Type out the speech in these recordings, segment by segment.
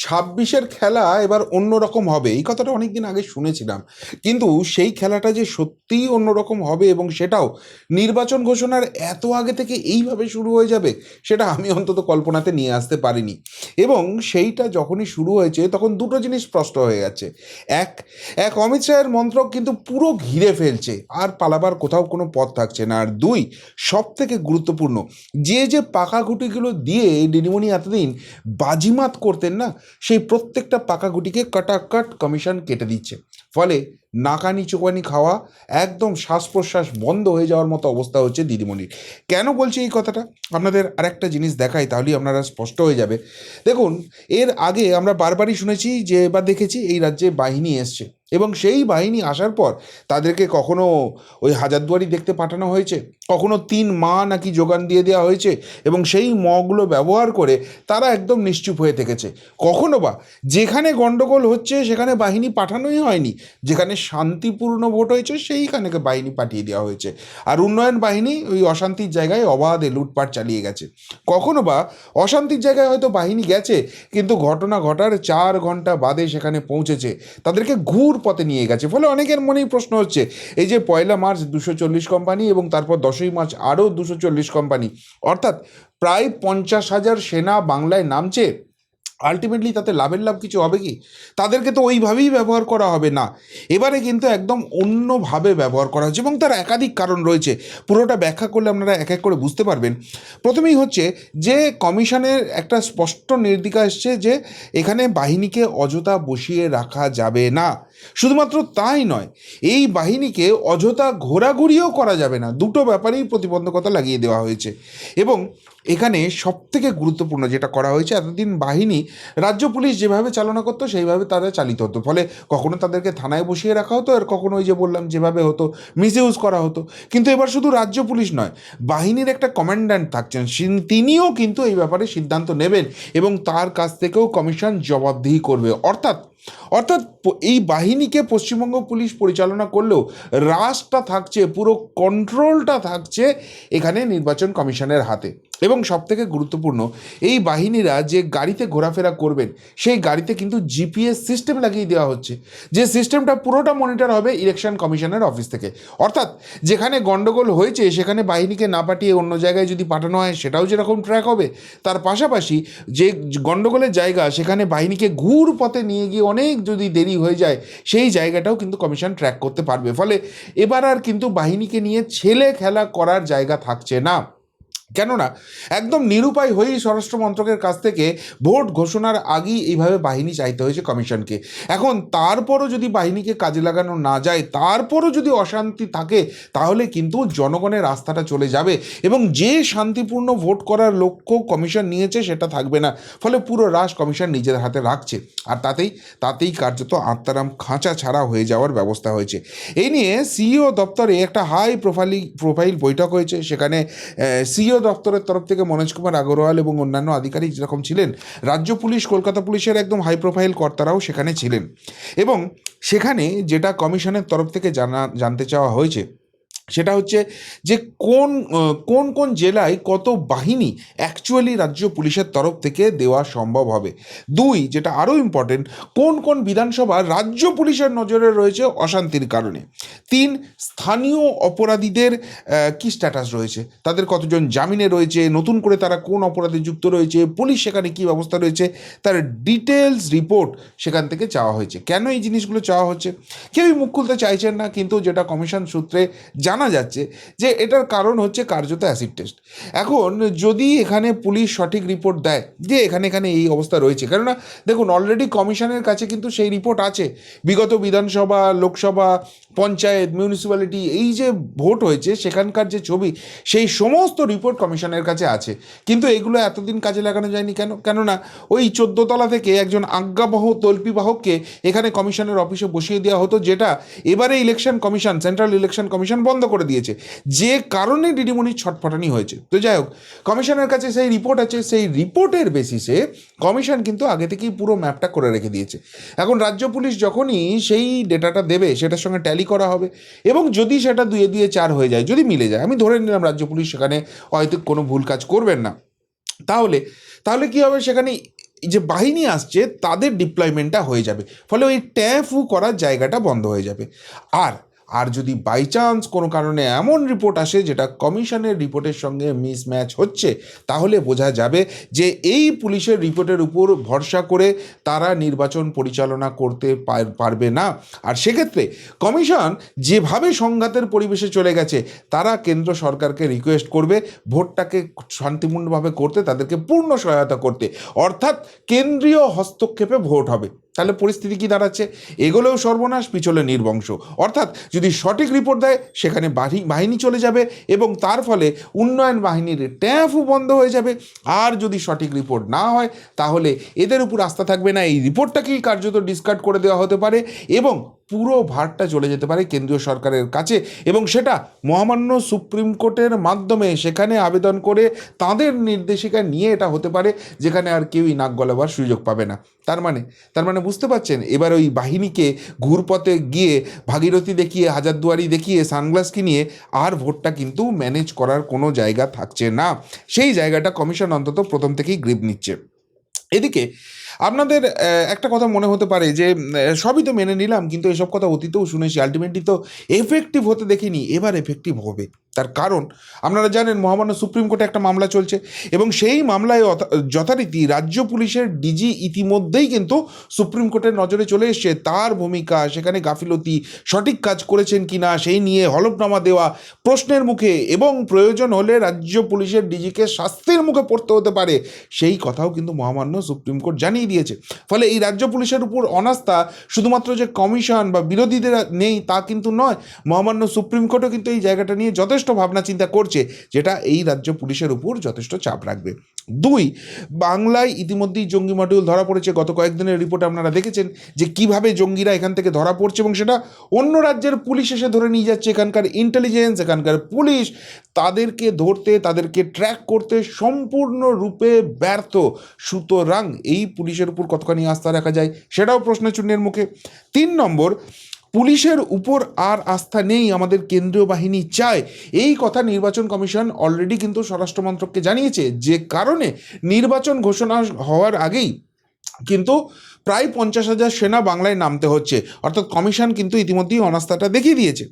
ছাব্বিশের খেলা এবার অন্যরকম হবে, এই কথাটা অনেকদিন আগে শুনেছিলাম, কিন্তু সেই খেলাটা যে সত্যিই অন্যরকম হবে এবং সেটাও নির্বাচন ঘোষণার এত আগে থেকে এইভাবে শুরু হয়ে যাবে, সেটা আমি অন্তত কল্পনাতে নিয়ে আসতে পারিনি। এবং সেইটা যখনই শুরু হয়েছে তখন দুটো জিনিস স্পষ্ট হয়ে যাচ্ছে। এক এক অমিত শাহের মন্ত্রক কিন্তু পুরো ঘিরে ফেলছে, আর পালাবার কোথাও কোনো পথ থাকছে না। আর দুই, সব থেকে গুরুত্বপূর্ণ, যে যে পাকা গুটিগুলো দিয়ে দিদিমণি এতদিন বাজিমাত করতেন না, সেই প্রত্যেকটা পাকা গুটিকে কাটাকাট কমিশন কেটে দিচ্ছে। ফলে নাকানি চোখানি খাওয়া, একদম শ্বাস প্রশ্বাস বন্ধ হয়ে যাওয়ার মতো অবস্থা হচ্ছে দিদিমণির। কেন বলছি এই কথাটা, আপনাদের আরেকটা জিনিস দেখাই, তাহলেই আপনারা স্পষ্ট হয়ে যাবে। দেখুন, এর আগে আমরা বারবারই শুনেছি যে বা দেখেছি এই রাজ্যে বাহিনী এসছে, এবং সেই বাহিনী আসার পর তাদেরকে কখনো ওই হাজারদুয়ারি দেখতে পাঠানো হয়েছে, কখনো 3 মা নাকি যোগান দিয়ে দেওয়া হয়েছে, এবং সেই মগুলো ব্যবহার করে তারা একদম নিশ্চুপ হয়ে থেকেছে। কখনো বা যেখানে গণ্ডগোল হচ্ছে সেখানে বাহিনী পাঠানোই হয়নি, যেখানে শান্তিপূর্ণ ভোট হয়েছে সেইখানে বাহিনী পাঠিয়ে দেওয়া হয়েছে, আর উন্নয়ন বাহিনী ওই অশান্তির জায়গায় অবাধে লুটপাট চালিয়ে গেছে। কখনো বা অশান্তির জায়গায় হয়তো বাহিনী গেছে, কিন্তু ঘটনা ঘটার 4 ঘন্টা বাদে সেখানে পৌঁছেছে, তাদেরকে ঘুর পথে নিয়ে গেছে। ফলে অনেকের মনেই প্রশ্ন হচ্ছে, এই যে 1 মার্চ 240 কোম্পানি এবং তারপর 10ই মার্চ আরও 240 কোম্পানি, অর্থাৎ প্রায় 50,000 সেনা বাংলায় নামছে, আলটিমেটলি তাতে লাভের লাভ কিছু হবে কি? তাদেরকে তো ওইভাবেই ব্যবহার করা হবে না, এবারে কিন্তু একদম অন্যভাবে ব্যবহার করা হচ্ছে, এবং তার একাধিক কারণ রয়েছে। পুরোটা ব্যাখ্যা করলে আপনারা এক এক করে বুঝতে পারবেন। প্রথমেই হচ্ছে যে কমিশনের একটা স্পষ্ট নির্দেশিকা এসছে যে এখানে বাহিনীকে অযথা বসিয়ে রাখা যাবে না। শুধুমাত্র তাই নয়, এই বাহিনীকে অযথা ঘোরাঘুরিও করা যাবে না। দুটো ব্যাপারেই প্রতিবন্ধকতা লাগিয়ে দেওয়া হয়েছে। এবং এখানে সবথেকে গুরুত্বপূর্ণ যেটা করা হয়েছে, এতদিন বাহিনী রাজ্য পুলিশ যেভাবে চালনা করতো সেইভাবে তারা চালিত হতো, ফলে কখনো তাদেরকে থানায় বসিয়ে রাখা হতো, আর কখনো ওই যে বললাম যেভাবে হতো মিসইউজ করা হতো। কিন্তু এবার শুধু রাজ্য পুলিশ নয়, বাহিনীর একটা কমান্ড্যান্ট থাকছেন, তিনিও কিন্তু এই ব্যাপারে সিদ্ধান্ত নেবেন, এবং তার কাছ থেকেও কমিশন জবাবদিহি করবে। অর্থাৎ অর্থাৎ এই বাহিনীকে পশ্চিমবঙ্গ পুলিশ পরিচালনা করলেও রাশটা থাকছে, পুরো কন্ট্রোলটা থাকছে এখানে নির্বাচন কমিশনের হাতে। এবং সবথেকে গুরুত্বপূর্ণ, এই বাহিনীরা যে গাড়িতে ঘোরাফেরা করবেন সেই গাড়িতে কিন্তু জিপিএস সিস্টেম লাগিয়ে দেওয়া হচ্ছে, যে সিস্টেমটা পুরোটা মনিটর হবে ইলেকশন কমিশনের অফিস থেকে। অর্থাৎ যেখানে গণ্ডগোল হয়েছে সেখানে বাহিনীকে না পাঠিয়ে অন্য জায়গায় যদি পাঠানো হয় সেটাও যেরকম ট্র্যাক হবে, তার পাশাপাশি যে গণ্ডগোলের জায়গা সেখানে বাহিনীকে ঘুর পথে নিয়ে গিয়ে অনেক যদি দেরি হয়ে যায় সেই জায়গাটাও কিন্তু কমিশন ট্র্যাক করতে পারবে। ফলে এবার আর কিন্তু বাহিনীকে নিয়ে ছেলে খেলা করার জায়গা থাকছে না। কেননা একদম নিরুপায় হয়েই স্বরাষ্ট্র মন্ত্রকের কাছ থেকে ভোট ঘোষণার আগেই এইভাবে বাহিনী চাইতে হয়েছে কমিশনকে। এখন তারপরও যদি বাহিনীকে কাজে লাগানো না যায়, তারপরও যদি অশান্তি থাকে, তাহলে কিন্তু জনগণের আস্থাটা চলে যাবে, এবং যে শান্তিপূর্ণ ভোট করার লক্ষ্য কমিশন নিয়েছে সেটা থাকবে না। ফলে পুরো রাশ কমিশন নিজের হাতে রাখছে, আর তাতেই কার্যত আত্মারাম খাঁচা ছাড়া হয়ে যাওয়ার ব্যবস্থা হয়েছে। এই নিয়ে সিইও দপ্তরে একটা হাই প্রোফাইল বৈঠক হয়েছে। সেখানে সিইও দপ্তরের তরফ থেকে মনোজ কুমার আগরওয়াল এবং অন্যান্য আধিকারিক যেরকম ছিলেন, রাজ্য পুলিশ, কলকাতা পুলিশের একদম হাই প্রোফাইল কর্তারাও সেখানে ছিলেন। এবং সেখানে যেটা কমিশনের তরফ থেকে জানতে চাওয়া হয়েছে সেটা হচ্ছে যে কোন জেলায় কত বাহিনী অ্যাকচুয়ালি রাজ্য পুলিশের তরফ থেকে দেওয়া সম্ভব হবে। 2, যেটা আরও ইম্পর্টেন্ট, কোন বিধানসভা রাজ্য পুলিশের নজরে রয়েছে অশান্তির কারণে। 3, স্থানীয় অপরাধীদের কি স্ট্যাটাস রয়েছে, তাদের কতজন জামিনে রয়েছে, নতুন করে তারা কোন অপরাধে যুক্ত রয়েছে, পুলিশ সেখানে কী ব্যবস্থা রয়েছে, তার ডিটেলস রিপোর্ট সেখান থেকে চাওয়া হয়েছে। কেন এই জিনিসগুলো চাওয়া হচ্ছে? কেউই মুখ খুলতে চাইছেন না, কিন্তু যেটা কমিশন সূত্রে জানা যাচ্ছে যে এটার কারণ হচ্ছে কার্যত অ্যাসিড টেস্ট। এখন যদি এখানে পুলিশ সঠিক রিপোর্ট দেয় যে এখানে এই অবস্থা রয়েছে, কেননা দেখুন অলরেডি কমিশনের কাছে কিন্তু সেই রিপোর্ট আছে, বিগত বিধানসভা, লোকসভা, পঞ্চায়েত, মিউনিসিপ্যালিটি এই যে ভোট হয়েছে সেখানকার যে ছবি, সেই সমস্ত রিপোর্ট কমিশনের কাছে আছে। কিন্তু এগুলো এতদিন কাজে লাগানো যায়নি কেন? কেননা ওই 14 তলা থেকে একজন আজ্ঞাবহ তল্পিবাহককে এখানে কমিশনের অফিসে বসিয়ে দেওয়া হতো, যেটা এবারে election commission, central election commission বন্ধ করে দিয়েছে, যে কারণে দিদিমণির ছটফটানি হয়েছে। তো যাই হোক, কমিশনের কাছে সেই রিপোর্ট আছে, সেই রিপোর্টের বেসিসে কমিশন কিন্তু আগে থেকেই পুরো ম্যাপটা করে রেখে দিয়েছে। এখন রাজ্য পুলিশ যখনই সেই ডেটাটা দেবে সেটার সঙ্গে ট্যালি করা হবে, এবং যদি সেটা 2 4 হয়ে যায়, যদি মিলে যায়, আমি ধরে নিলাম রাজ্য পুলিশ সেখানে হয়তো কোনো ভুল কাজ করবেন না, তাহলে কী হবে, সেখানে এই যে বাহিনী আসছে তাদের ডিপ্লয়মেন্টটা হয়ে যাবে, ফলে ওই ট্যাফু করার জায়গাটা বন্ধ হয়ে যাবে। আর আর যদি বাই চান্স কোনো কারণে এমন রিপোর্ট আসে যেটা কমিশনের রিপোর্টের সঙ্গে মিসম্যাচ হচ্ছে, তাহলে বোঝা যাবে যে এই পুলিশের রিপোর্টের উপর ভরসা করে তারা নির্বাচন পরিচালনা করতে পারবে না। আর সেক্ষেত্রে কমিশন যেভাবে সংঘাতের পরিবেশে চলে গেছে, তারা কেন্দ্র সরকারকে রিকোয়েস্ট করবে ভোটটাকে শান্তিপূর্ণভাবে করতে, তাদেরকে পূর্ণ সহায়তা করতে, অর্থাৎ কেন্দ্রীয় হস্তক্ষেপে ভোট হবে। তাহলে পরিস্থিতি কি দাঁড়াচ্ছে? এগুলোও সর্বনাশ, পিছলে নির্বংশ। অর্থাৎ যদি সঠিক রিপোর্ট দেয় সেখানে বাহিনী চলে যাবে এবং তার ফলে উন্নয়ন বাহিনীর ট্যাফও বন্ধ হয়ে যাবে। আর যদি সঠিক রিপোর্ট না হয় তাহলে এদের উপর আস্থা থাকবে না, এই রিপোর্টটাকেই কার্যত ডিসকার্ড করে দেওয়া হতে পারে এবং পুরো ভারটা চলে যেতে পারে কেন্দ্রীয় সরকারের কাছে, এবং সেটা মহামান্য সুপ্রিম কোর্টের মাধ্যমে সেখানে আবেদন করে তাদের নির্দেশিকা নিয়ে এটা হতে পারে, যেখানে আর কেউই নাক গলাবার সুযোগ পাবে না। তার মানে বুঝতে পারছেন, এবার ওই বাহিনীকে ঘুরপথে গিয়ে ভাগীরথী দেখিয়ে, হাজারদুয়ারি দেখিয়ে, সানগ্লাস কিনিয়ে আর ভোটটা কিন্তু ম্যানেজ করার কোনো জায়গা থাকছে না। সেই জায়গাটা কমিশন অন্তত প্রথম থেকেই গ্রিপ নিচ্ছে। এদিকে আপনাদের একটা কথা মনে হতে পারে যে সবই তো মেনে নিলাম, কিন্তু এসব কথা অতীতেও শুনেছি, আলটিমেটলি তো এফেক্টিভ হতে দেখিনি, এবার এফেক্টিভ হবে। তার কারণ আপনারা জানেন মহামান্য সুপ্রিম কোর্টে একটা মামলা চলছে এবং সেই মামলায় যথারীতি রাজ্য পুলিশের ডিজি ইতিমধ্যেই কিন্তু সুপ্রিম কোর্টের নজরে চলে এসছে। তার ভূমিকা, সেখানে গাফিলতি, সঠিক কাজ করেছেন কিনা সেই নিয়ে হলফনামা দেওয়া প্রশ্নের মুখে, এবং প্রয়োজন হলে রাজ্য পুলিশের ডিজিকে শাস্তির মুখে পড়তে হতে পারে, সেই কথাও কিন্তু মহামান্য সুপ্রিম কোর্ট জানিয়ে দিয়েছে। ফলে এই রাজ্য পুলিশের উপর অনাস্থা শুধুমাত্র যে কমিশন বা বিরোধীদের নেই তা কিন্তু নয়, মহামান্য সুপ্রিম কোর্টও কিন্তু এই জায়গাটা নিয়ে যথেষ্ট ভাবনা চিন্তা করছে, যেটা এই রাজ্য পুলিশের উপর যথেষ্ট চাপ রাখবে। 2, বাংলায় ইতিমধ্যেই জঙ্গি মডিউল ধরা পড়েছে। গত কয়েকদিনের রিপোর্ট আপনারা দেখেছেন যে কিভাবে জঙ্গিরা এখান থেকে ধরা পড়ছে এবং সেটা অন্য রাজ্যের পুলিশ এসে ধরে নিয়ে যাচ্ছে। এখানকার ইন্টেলিজেন্স, এখানকার পুলিশ তাদেরকে ধরতে, তাদেরকে ট্র্যাক করতে সম্পূর্ণরূপে ব্যর্থ। সুতরাং এই পুলিশের উপর কতখানি আস্থা রাখা যায় সেটাও প্রশ্নচিহ্নের মুখে। 3 নম্বর, পুলিশের উপর আর আস্থা নেই, আমাদের কেন্দ্রীয় বাহিনী চায়। এই কথা নির্বাচন কমিশন অলরেডি কিন্তু স্বরাষ্ট্র মন্ত্রককে জানিয়েছে, যে কারণে নির্বাচন ঘোষণা হওয়ার আগেই কিন্তু প্রায় 50,000 সেনা বাংলায় নামতে হচ্ছে। অর্থাৎ কমিশন কিন্তু ইতিমধ্যেই অনাস্থাটা দেখিয়ে দিয়েছে।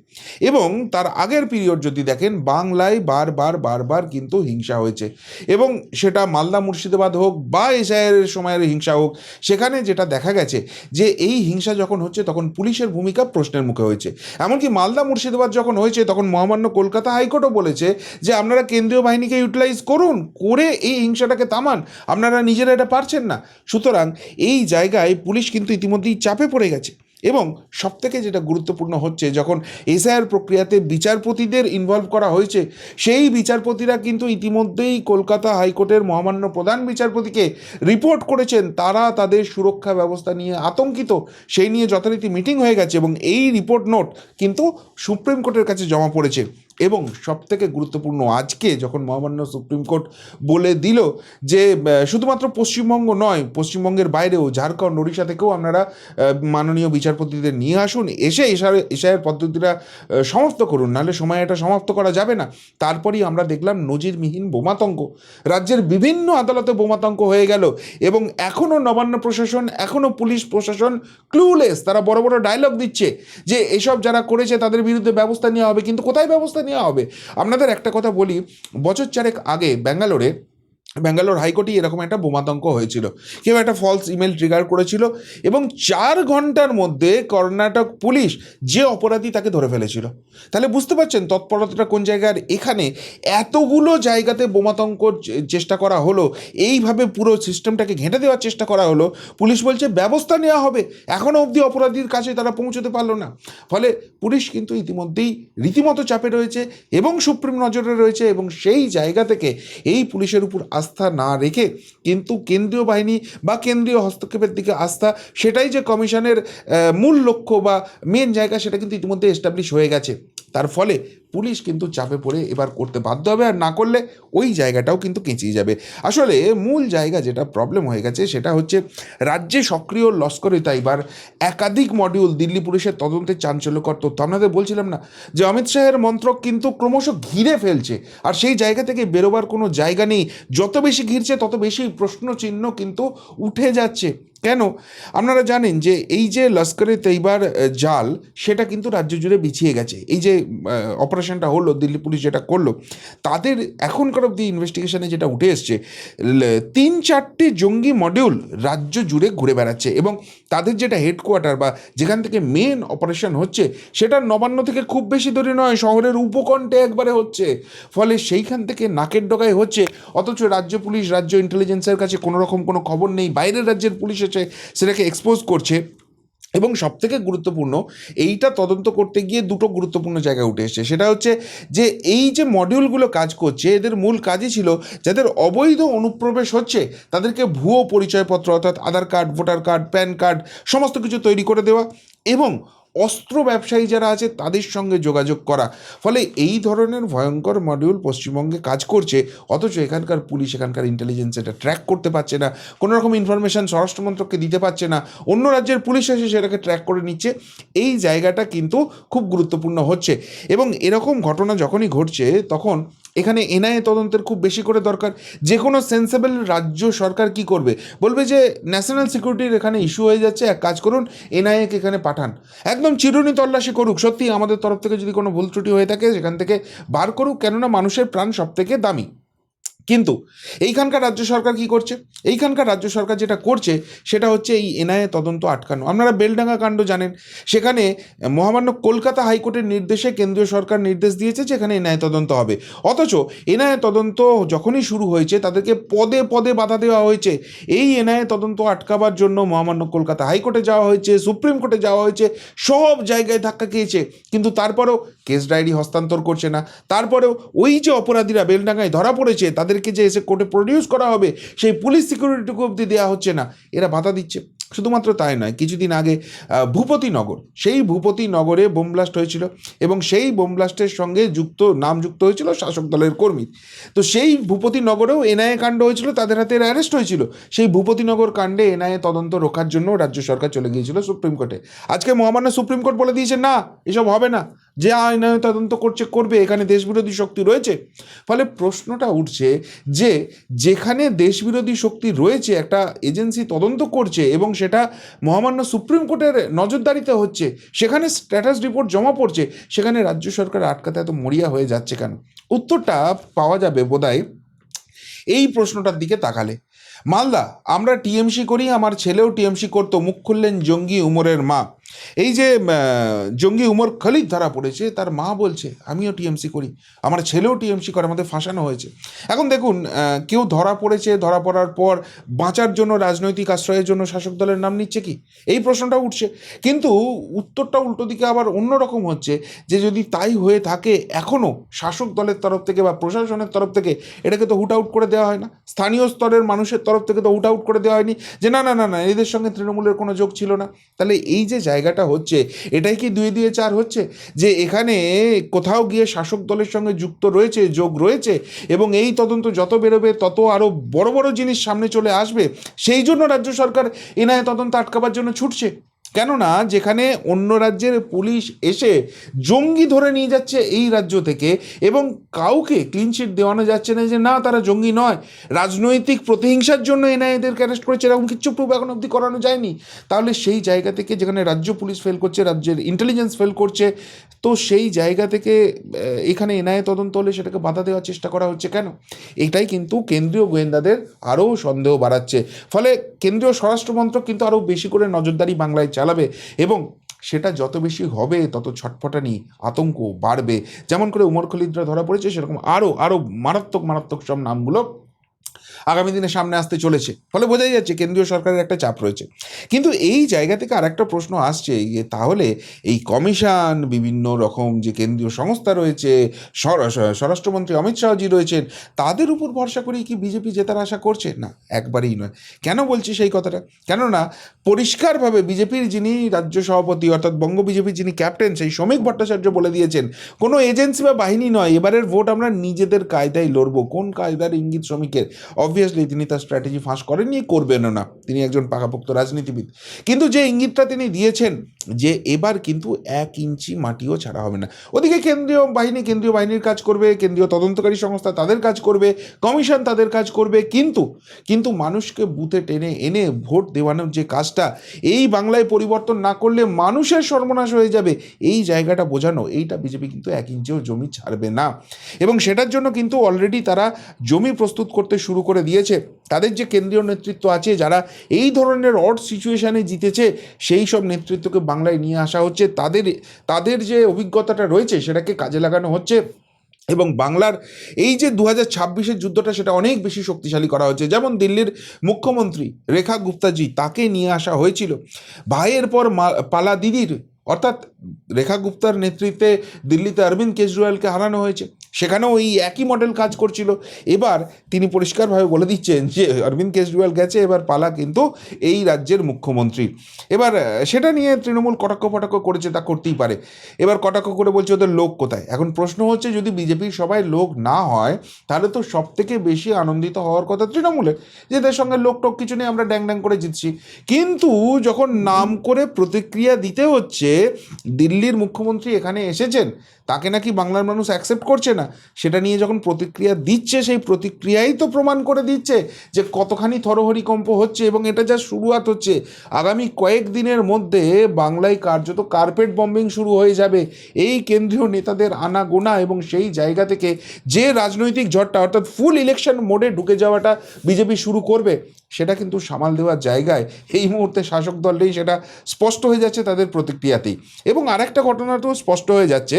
এবং তার আগের পিরিয়ড যদি দেখেন, বাংলায় বারবার কিন্তু হিংসা হয়েছে, এবং সেটা মালদা মুর্শিদাবাদ হোক বা এসআইয়ের সময়ের হিংসা হোক, সেখানে যেটা দেখা গেছে যে এই হিংসা যখন হচ্ছে তখন পুলিশের ভূমিকা প্রশ্নের মুখে হয়েছে। এমনকি মালদা মুর্শিদাবাদ যখন হয়েছে তখন মহামান্য কলকাতা হাইকোর্টও বলেছে যে আপনারা কেন্দ্রীয় বাহিনীকে ইউটিলাইজ করুন, করে এই হিংসাটাকে থামান, আপনারা নিজেরা এটা পারছেন না। সুতরাং এই জায়গায় পুলিশ কিন্তু ইতিমধ্যেই চাপে পড়ে গেছে। এবং সবথেকে যেটা গুরুত্বপূর্ণ হচ্ছে, যখন এসআইআর প্রক্রিয়াতে বিচারপতিদের ইনভলভ করা হয়েছে, সেই বিচারপতিরা কিন্তু ইতিমধ্যেই কলকাতা হাইকোর্টের মহামান্য প্রধান বিচারপতিকে রিপোর্ট করেছেন, তারা তাদের সুরক্ষা ব্যবস্থা নিয়ে আতঙ্কিত। সেই নিয়ে যথারীতি মিটিং হয়ে গেছে এবং এই রিপোর্ট নোট কিন্তু সুপ্রিম কোর্টের কাছে জমা পড়েছে। এবং সবথেকে গুরুত্বপূর্ণ, আজকে যখন মহামান্য সুপ্রিম কোর্ট বলে দিল যে শুধুমাত্র পশ্চিমবঙ্গ নয়, পশ্চিমবঙ্গের বাইরেও ঝাড়খণ্ড, ওড়িশা থেকেও আপনারা মাননীয় বিচারপতিদের নিয়ে আসুন, এসে এসআইয়ের পদ্ধতিটা সমাপ্ত করুন, নাহলে সময় এটা সমাপ্ত করা যাবে না। তারপরেই আমরা দেখলাম নজিরবিহীন বোমাতঙ্ক, রাজ্যের বিভিন্ন আদালতে বোমাতঙ্ক হয়ে গেল এবং এখনও নবান্ন প্রশাসন, এখনও পুলিশ প্রশাসন ক্লুলেস। তারা বড় বড় ডায়লগ দিচ্ছে যে এসব যারা করেছে তাদের বিরুদ্ধে ব্যবস্থা নেওয়া হবে, কিন্তু কোথায় ব্যবস্থা নেওয়া হবে? আপনাদের একটা কথা বলি, বছর 4 আগে ব্যাঙ্গালোর হাইকোর্টে এরকম একটা বোমাতঙ্ক হয়েছিল। কেউ একটা ফলস ইমেল ট্রিগার করেছিল এবং 4 ঘন্টার মধ্যে কর্ণাটক পুলিশ যে অপরাধী তাকে ধরে ফেলেছিল। তাহলে বুঝতে পারছেন তৎপরতাটা কোন জায়গার। এখানে এতগুলো জায়গাতে বোমাতঙ্ক চেষ্টা করা হলো, এইভাবে পুরো সিস্টেমটাকে ঘেঁটে দেওয়ার চেষ্টা করা হলো, পুলিশ বলছে ব্যবস্থা নেওয়া হবে, এখনও অবধি অপরাধীর কাছে তারা পৌঁছতে পারলো না। ফলে পুলিশ কিন্তু ইতিমধ্যেই রীতিমতো চাপে রয়েছে এবং সুপ্রিম নজরে রয়েছে, এবং সেই জায়গা থেকে এই পুলিশের উপর আস্থা না রেখে কিন্তু কেন্দ্রীয় বাহিনী বা কেন্দ্রীয় হস্তক্ষেপের দিকে আস্থা, সেটাই যে কমিশনের মূল লক্ষ্য বা মেন জায়গা, সেটা কিন্তু ইতিমধ্যে এস্টাবলিশ হয়ে গেছে। তার ফলে পুলিশ কিন্তু চাপে পড়ে এবার করতে বাধ্য হবে, আর না করলে ওই জায়গাটাও কিন্তু কেঁচিয়ে যাবে। আসলে মূল জায়গা যেটা প্রবলেম হয়ে গেছে সেটা হচ্ছে রাজ্যে সক্রিয় লস্করে তাইবার একাধিক মডিউল দিল্লি পুলিশের তদন্তে চাঞ্চল্যকর তথ্য। আপনাদের বলছিলাম না যে অমিত শাহের মন্ত্রক কিন্তু ক্রমশ ঘিরে ফেলছে, আর সেই জায়গা থেকে বেরোবার কোনো জায়গা নেই। যত বেশি ঘিরছে তত বেশি প্রশ্নচিহ্ন কিন্তু উঠে যাচ্ছে। কেন? আপনারা জানেন যে এই যে লস্করে তৈবার জাল, সেটা কিন্তু রাজ্য জুড়ে বিছিয়ে গেছে। এই যে অপারেশনটা হলো, দিল্লি পুলিশ যেটা করলো, তাদের এখনকার অবধি ইনভেস্টিগেশনে যেটা উঠে এসছে, 3-4টি জঙ্গি মডিউল রাজ্য জুড়ে ঘুরে বেড়াচ্ছে, এবং তাদের যেটা হেডকোয়ার্টার বা যেখান থেকে মেন অপারেশন হচ্ছে সেটা নবান্ন থেকে খুব বেশি দূরে নয়, শহরের উপকণ্ঠে একবারে হচ্ছে। ফলে সেইখান থেকে নাকের ডগায় হচ্ছে, অথচ রাজ্য পুলিশ, রাজ্য ইন্টেলিজেন্সের কাছে কোনো রকম কোনো খবর নেই। বাইরের রাজ্যের পুলিশ এসে সেটাকে এক্সপোজ করছে। এবং সবথেকে গুরুত্বপূর্ণ, এইটা তদন্ত করতে গিয়ে দুটো গুরুত্বপূর্ণ জায়গায় উঠে এসছে। সেটা হচ্ছে যে এই যে মডিউলগুলো কাজ করছে, এদের মূল কাজই ছিল যাদের অবৈধ অনুপ্রবেশ হচ্ছে তাদেরকে ভুয়ো পরিচয়পত্র, অর্থাৎ Aadhaar card, voter card, PAN card সমস্ত কিছু তৈরি করে দেওয়া, এবং অস্ত্র ব্যবসায়ী যারা আছে তাদের সঙ্গে যোগাযোগ করা। ফলে এই ধরনের ভয়ঙ্কর মডিউল পশ্চিমবঙ্গে কাজ করছে, অথচ এখানকার পুলিশ, এখানকার ইন্টেলিজেন্স এটা ট্র্যাক করতে পারছে না, কোনো রকম ইনফরমেশান স্বরাষ্ট্রমন্ত্রককে দিতে পারছে না, অন্য রাজ্যের পুলিশ এসে সেটাকে ট্র্যাক করে নিচ্ছে। এই জায়গাটা কিন্তু খুব গুরুত্বপূর্ণ হচ্ছে, এবং এরকম ঘটনা যখনই ঘটছে তখন এখানে এনআইএ তদন্তের খুব বেশি করে দরকার। যে কোনো সেন্সেবল রাজ্য সরকার কি করবে? বলবে যে ন্যাশনাল সিকিউরিটির এখানে ইস্যু হয়ে যাচ্ছে, এক কাজ করুন, এনআইএকে এখানে পাঠান, একদম চিরুনি তল্লাশি করুক। সত্যি আমাদের তরফ থেকে যদি কোনো ভুল ত্রুটি হয়ে থাকে সেখান থেকে বার করুক, কেননা মানুষের প্রাণ সব থেকে দামি। কিন্তু এইখানকার রাজ্য সরকার কি করছে? এইখানকার রাজ্য সরকার যেটা করছে সেটা হচ্ছে এই এনআইএ তদন্ত আটকানো। আপনারা বেলডাঙ্গা কাণ্ড জানেন, সেখানে মহামান্য কলকাতা হাইকোর্টের নির্দেশে কেন্দ্রীয় সরকার নির্দেশ দিয়েছে যে এখানে এনআইএ তদন্ত হবে, অথচ এনআইএ তদন্ত যখনই শুরু হয়েছে তাদেরকে পদে পদে বাধা দেওয়া হয়েছে। এই এনআইএ তদন্ত আটকাবার জন্য মহামান্য কলকাতা হাইকোর্টে যাওয়া হয়েছে, সুপ্রিম কোর্টে যাওয়া হয়েছে, সব জায়গায় ধাক্কা খেয়েছে, কিন্তু তারপরেও কেস ডায়েরি হস্তান্তর করছে না। তারপরেও ওই যে অপরাধীরা বেলডাঙ্গায় ধরা পড়েছে তাদেরকে যে এসে কোর্টে প্রডিউস করা হবে, সেই পুলিশ সিকিউরিটিটুকু অবধি দেওয়া হচ্ছে না, এরা বাধা দিচ্ছে। শুধুমাত্র তাই নয়, কিছুদিন আগে ভূপতিনগর, সেই ভূপতিনগরে বোম ব্লাস্ট হয়েছিল, এবং সেই বোম ব্লাস্টের সঙ্গে নাম যুক্ত হয়েছিল শাসক দলের কর্মী। তো সেই ভূপতিনগরেও এনআইএ কাণ্ড হয়েছিল, তাদের হাতে অ্যারেস্ট হয়েছিল। সেই ভূপতিনগর কাণ্ডে এনআইএ তদন্ত রোখার জন্য রাজ্য সরকার চলে গিয়েছিল সুপ্রিম কোর্টে। আজকে মহামান্য সুপ্রিম কোর্ট বলে দিয়েছে না, এসব হবে না, যে এনআইএ তদন্ত করবে, এখানে দেশবিরোধী শক্তি রয়েছে। ফলে প্রশ্নটা উঠছে যে যেখানে দেশবিরোধী শক্তি রয়েছে, একটা এজেন্সি তদন্ত করছে এবং সেটা মহামান্য সুপ্রিম কোর্টের নজরদারিতে হচ্ছে, সেখানে স্ট্যাটাস রিপোর্ট জমা পড়ছে, সেখানে রাজ্য সরকার আটকাতে এত মরিয়া হয়ে যাচ্ছে কেন? উত্তরটা পাওয়া যাবে বোধহয় এই প্রশ্নটার দিকে তাকালে। মালদা, আমরা টিএমসি করি, আমার ছেলেও টিএমসি করতো, মুখ খুললেন জঙ্গি উমরের মা। এই যে জঙ্গি উমর খালিদ ধরা পড়েছে, তার মা বলছে আমিও টিএমসি করি, আমার ছেলেও টিএমসি করে, আমাদের ফাঁসানো হয়েছে। এখন দেখুন, কেউ ধরা পড়েছে, ধরা পড়ার পর বাঁচার জন্য, রাজনৈতিক আশ্রয়ের জন্য শাসক দলের নাম নিচ্ছে কি? এই প্রশ্নটা উঠছে। কিন্তু উত্তরটা উল্টো দিকে আবার অন্যরকম হচ্ছে, যে যদি তাই হয়ে থাকে, এখনও শাসক দলের তরফ থেকে বা প্রশাসনের তরফ থেকে এটাকে তো হুট আউট করে দেওয়া হয় না, স্থানীয় স্তরের মানুষের তরফ থেকে তো হুট আউট করে দেওয়া হয়নি যে না না না না এদের সঙ্গে তৃণমূলের কোনো যোগ ছিল না। তাহলে এই যে জায়গাটা হচ্ছে, এটাই কি 2 দিয়ে 4 হচ্ছে? যে এখানে কোথাও গিয়ে শাসক দলের সঙ্গে যুক্ত রয়েছে, যোগ রয়েছে, এবং এই তদন্ত যত বেরোবে তত আরও বড় বড় জিনিস সামনে চলে আসবে। সেই জন্য রাজ্য সরকার এনআইএ তদন্ত আটকাবার জন্য ছুটছে। কেননা যেখানে অন্য রাজ্যের পুলিশ এসে জঙ্গি ধরে নিয়ে যাচ্ছে এই রাজ্য থেকে, এবং কাউকে ক্লিনচিট দেওয়ানো যাচ্ছে না যে না তারা জঙ্গি নয়, রাজনৈতিক প্রতিহিংসার জন্য এনআইএদেরকে অ্যারেস্ট করেছে, এরকম কিচ্ছু প্রুফ এখন অবধি করানো যায়নি। তাহলে সেই জায়গা থেকে যেখানে রাজ্য পুলিশ ফেল করছে, রাজ্যের ইন্টেলিজেন্স ফেল করছে, তো সেই জায়গা থেকে এখানে এনআইএ তদন্ত হলে সেটাকে বাধা দেওয়ার চেষ্টা করা হচ্ছে কেন? এটাই কিন্তু কেন্দ্রীয় গোয়েন্দাদের আরও সন্দেহ বাড়াচ্ছে। ফলে কেন্দ্রীয় স্বরাষ্ট্রমন্ত্রক কিন্তু আরও বেশি করে নজরদারি বাংলায় চালাবে, এবং সেটা যত বেশি হবে তত ছটফটানি, আতঙ্ক বাড়বে। যেমন করে উমর খলিদরা ধরা পড়েছে, সেরকম আরও মারাত্মক সব নামগুলো আগামী দিনে সামনে আসতে চলেছে। ফলে বোঝাই যাচ্ছে কেন্দ্রীয় সরকারের একটা চাপ রয়েছে। কিন্তু এই জায়গা থেকে আরেকটা প্রশ্ন আসছে যে তাহলে এই কমিশন, বিভিন্ন রকম যে কেন্দ্রীয় সংস্থা রয়েছে, স্বরাষ্ট্রমন্ত্রী অমিত শাহজি রয়েছেন, তাদের উপর ভরসা করেই কি বিজেপি জেতার আশা করছে? না, একবারেই নয়। কেন বলছি সেই কথাটা? কেননা পরিষ্কারভাবে বিজেপির যিনি রাজ্য সভাপতি অর্থাৎ বঙ্গ বিজেপির যিনি ক্যাপ্টেন সেই শ্রমিক ভট্টাচার্য বলে দিয়েছেন, কোনো এজেন্সি বা বাহিনী নয়, এবারের ভোট আমরা নিজেদের কায়দায় লড়বো। কোন কায়দার ইঙ্গিত শ্রমিকের? অবভিয়াসলি তিনি তার স্ট্র্যাটেজি ফাঁস করেননি, করবেনও না, তিনি একজন পাকাপোক্ত রাজনীতিবিদ। কিন্তু যে ইঙ্গিতটা তিনি দিয়েছেন যে এবার কিন্তু 1 ইঞ্চি মাটিও ছাড়া হবে না। ওদিকে কেন্দ্রীয় বাহিনীর কাজ করবে, কেন্দ্রীয় তদন্তকারী সংস্থা তাদের কাজ করবে, কমিশন তাদের কাজ করবে, কিন্তু মানুষকে বুথে টেনে এনে ভোট দেওয়ানোর যে কাজটা, এই বাংলায় পরিবর্তন না করলে মানুষের সর্বনাশ হয়ে যাবে, এই জায়গাটা বোঝানো, এইটা বিজেপি কিন্তু 1 ইঞ্চিও জমি ছাড়বে না। এবং সেটার জন্য কিন্তু অলরেডি তারা জমি প্রস্তুত করতে শুরু করে দিয়েছে। তাদের যে কেন্দ্রীয় নেতৃত্ব আছে, যারা এই ধরনের অড সিচুয়েশানে জিতেছে, সেই সব নেতৃত্বকে বাংলায় নিয়ে আসা হচ্ছে, তাদের যে অভিজ্ঞতাটা রয়েছে সেটাকে কাজে লাগানো হচ্ছে এবং বাংলার এই যে 2026-এর যুদ্ধটা সেটা অনেক বেশি শক্তিশালী করা হচ্ছে। যেমন দিল্লির মুখ্যমন্ত্রী রেখা গুপ্তাজি, তাকে নিয়ে আসা হয়েছিল। ভাইয়ের পর পালা দিদির, অর্থাৎ রেখা গুপ্তার নেতৃত্বে দিল্লিতে অরবিন্দ কেজরিওয়ালকে হারানো হয়েছে, সেখানেও এই একই মডেল কাজ করছিল। এবার তিনি পরিষ্কারভাবে বলে দিচ্ছেন যে অরবিন্দ কেজরিওয়াল গেছে, এবার পালা কিন্তু এই রাজ্যের মুখ্যমন্ত্রী। এবার সেটা নিয়ে তৃণমূল কটাক্ষ ফটাক্ষ করেছে, তা করতেই পারে। এবার কটাক্ষ করে বলছে ওদের লোক কোথায়। এখন প্রশ্ন হচ্ছে, যদি বিজেপির সবাই লোক না হয়, তাহলে তো সব থেকে বেশি আনন্দিত হওয়ার কথা তৃণমূলের, যে এদের সঙ্গে লোক টোক কিছু নেই, আমরা ড্যাং ড্যাং করে জিতছি। কিন্তু যখন নাম করে প্রতিক্রিয়া দিতে হচ্ছে, দিল্লির মুখ্যমন্ত্রী এখানে এসেছেন, তাকে নাকি বাংলার মানুষ অ্যাকসেপ্ট করছে না, সেটা নিয়ে যখন প্রতিক্রিয়া দিচ্ছে, সেই প্রতিক্রিয়াই তো প্রমাণ করে দিচ্ছে যে কতখানি থরহরিকম্প হচ্ছে। এবং এটা যা শুরুয়াত হচ্ছে, আগামী কয়েকদিনের মধ্যে বাংলায় কার্যত কার্পেট বম্বিং শুরু হয়ে যাবে এই কেন্দ্রীয় নেতাদের আনাগোনা। এবং সেই জায়গা থেকে যে রাজনৈতিক ঝড়টা, অর্থাৎ ফুল ইলেকশন মোডে ঢুকে যাওয়াটা বিজেপি শুরু করবে, সেটা কিন্তু সামাল দেওয়ার জায়গায় এই মুহূর্তে শাসক দল নেই, সেটা স্পষ্ট হয়ে যাচ্ছে তাদের প্রতিক্রিয়াতেই। এবং আরেকটা ঘটনা তো স্পষ্ট হয়ে যাচ্ছে,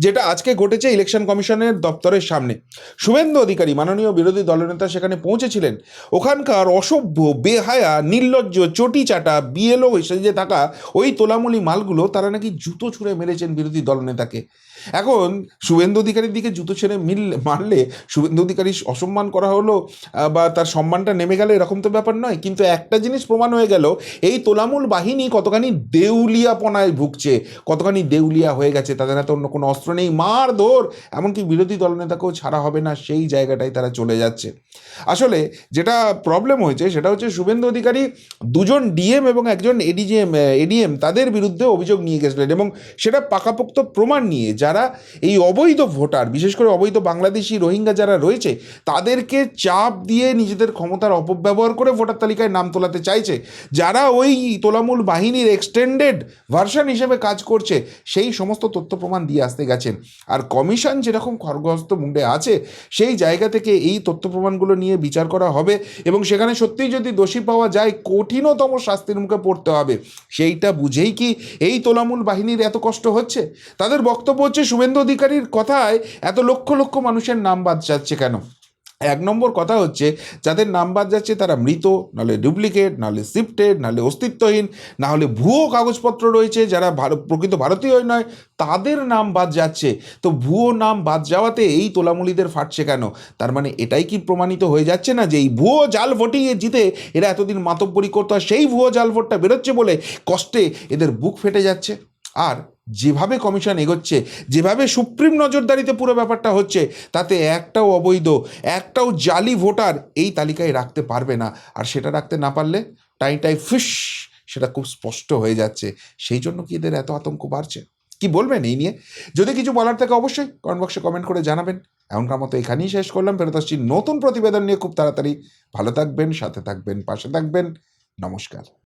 যেটা আজকে ঘটেছে ইলেকশন কমিশনের দপ্তরের সামনে। শুভেন্দু অধিকারী, মাননীয় বিরোধী দলনেতা, সেখানে পৌঁছেছিলেন। ওখানকার অসভ্য, বেহায়া, নির্লজ্জ, চটি চাটা বিএলও সেজে থাকা ওই তোলামুলি মালগুলো, তারা নাকি জুতো ছুঁড়ে মেরেছেন বিরোধী দলনেতাকে। এখন শুভেন্দু অধিকারীর দিকে জুতো ছেড়ে মারলে শুভেন্দু অধিকারী অসম্মান করা হলো বা তার সম্মানটা নেমে গেল, এরকম তো ব্যাপার নয়। কিন্তু একটা জিনিস প্রমাণ হয়ে গেল, এই তোলামূল বাহিনী কতখানি দেউলিয়াপনায় ভুগছে, কতখানি দেউলিয়া হয়ে গেছে। তাদের হাতে অন্য কোনো অস্ত্র নেই, মার ধর, এমনকি বিরোধী দলনেতাকেও ছাড়া হবে না, সেই জায়গাটায় তারা চলে যাচ্ছে। আসলে যেটা প্রবলেম হয়েছে সেটা হচ্ছে, শুভেন্দু অধিকারী 2জন ডিএম এবং একজন এডিএম তাদের বিরুদ্ধে অভিযোগ নিয়ে গেছিলেন, এবং সেটা পাকাপোক্ত প্রমাণ নিয়ে, যারা এই অবৈধ ভোটার, বিশেষ করে অবৈধ বাংলাদেশি রোহিঙ্গা যারা রয়েছে, তাদেরকে চাপ দিয়ে নিজেদের ক্ষমতার অপব্যবহার করে ভোটার তালিকায় নাম তোলাতে চাইছে, যারা ওই তোলামূল বাহিনীর এক্সটেন্ডেড ভার্সন হিসেবে কাজ করছে, সেই সমস্ত তথ্য প্রমাণ দিয়ে আসতে গেছেন। আর কমিশন যেরকম খড়গহস্ত মুন্ডে আছে, সেই জায়গা থেকে এই তথ্য প্রমাণগুলো নিয়ে বিচার করা হবে, এবং সেখানে সত্যিই যদি দোষী পাওয়া যায়, কঠিনতম শাস্তির মুখে পড়তে হবে। সেইটা বুঝেই কি এই তোলামূল বাহিনীর এত কষ্ট হচ্ছে? তাদের বক্তব্য হচ্ছে, শুভেন্দু অধিকারীর কথায় এত লক্ষ লক্ষ মানুষের নাম বাদ যাচ্ছে কেন? 1 নম্বর কথা হচ্ছে, যাদের নাম বাদ যাচ্ছে তারা মৃত, নাহলে ডুপ্লিকেট, নাহলে শিফটেড, নাহলে অস্তিত্বহীন, না হলে ভুয়ো কাগজপত্র রয়েছে, যারা প্রকৃত ভারতীয় নয়, তাদের নাম বাদ যাচ্ছে। তো ভুয়ো নাম বাদ যাওয়াতে এই তোলামুলিদের ফাটছে কেন? তার মানে এটাই কি প্রমাণিত হয়ে যাচ্ছে না যে এই ভুয়ো জাল ভোটিংয়ে জিতে এরা এতদিন মাতব্বরি করতো, আর সেই ভুয়ো জাল ভোটটা বেরোচ্ছে বলে কষ্টে এদের বুক ফেটে যাচ্ছে? আর যেভাবে কমিশন এগোচ্ছে, যেভাবে সুপ্রিম নজরদারিতে পুরো ব্যাপারটা হচ্ছে, তাতে একটাও অবৈধ, একটাও জালি ভোটার এই তালিকায় রাখতে পারবে না। আর সেটা রাখতে না পারলে টাই ফিশ, সেটা খুব স্পষ্ট হয়ে যাচ্ছে। সেই জন্য কি এদের এত আতঙ্ক বাড়ছে? কি বলবেন এই নিয়ে? যদি কিছু বলার থাকে অবশ্যই কমেন্ট বক্সে কমেন্ট করে জানাবেন। এমনকার মতো এখানেই শেষ করলাম, ফেরত আসছি নতুন প্রতিবেদন নিয়ে খুব তাড়াতাড়ি। ভালো থাকবেন, সাথে থাকবেন, পাশে থাকবেন। নমস্কার।